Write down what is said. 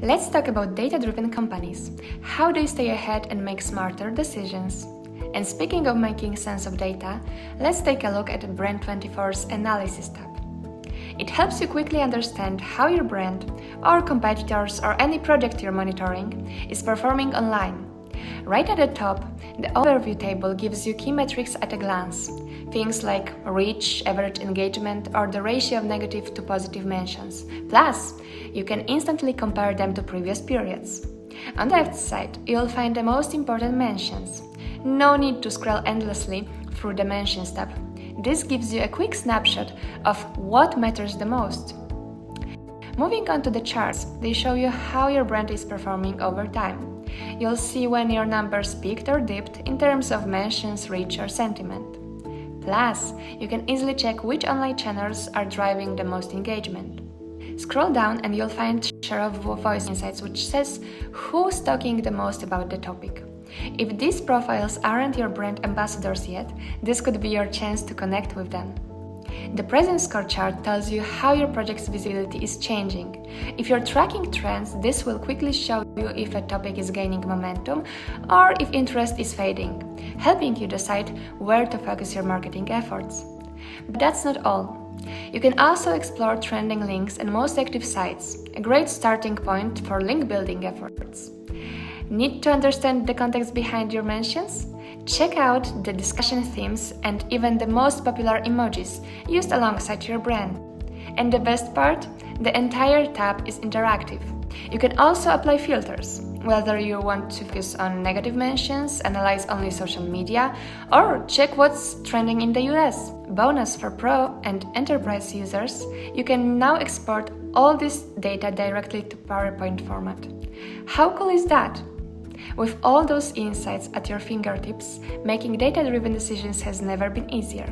Let's talk about data-driven companies. How they stay ahead and make smarter decisions. And speaking of making sense of data, let's take a look at Brand24's Analysis tab. It helps you quickly understand how your brand, or competitors, or any project you're monitoring is performing online. Right at the top, the overview table gives you key metrics at a glance. Things like reach, average engagement, or the ratio of negative to positive mentions. Plus, you can instantly compare them to previous periods. On the left side, you'll find the most important mentions. No need to scroll endlessly through the Mentions tab. This gives you a quick snapshot of what matters the most. Moving on to the charts, they show you how your brand is performing over time. You'll see when your numbers peaked or dipped in terms of mentions, reach, or sentiment. Plus, you can easily check which online channels are driving the most engagement. Scroll down and you'll find share of voice insights, which says who's talking the most about the topic. If these profiles aren't your brand ambassadors yet, this could be your chance to connect with them. The presence score chart tells you how your project's visibility is changing. If you're tracking trends, this will quickly show you if a topic is gaining momentum or if interest is fading, helping you decide where to focus your marketing efforts. But that's not all. You can also explore trending links and most active sites, a great starting point for link building efforts. Need to understand the context behind your mentions? Check out the discussion themes and even the most popular emojis used alongside your brand. And the best part? The entire tab is interactive. You can also apply filters, whether you want to focus on negative mentions, analyze only social media, or check what's trending in the US. Bonus for Pro and Enterprise users, you can now export all this data directly to PowerPoint format. How cool is that? With all those insights at your fingertips, making data-driven decisions has never been easier.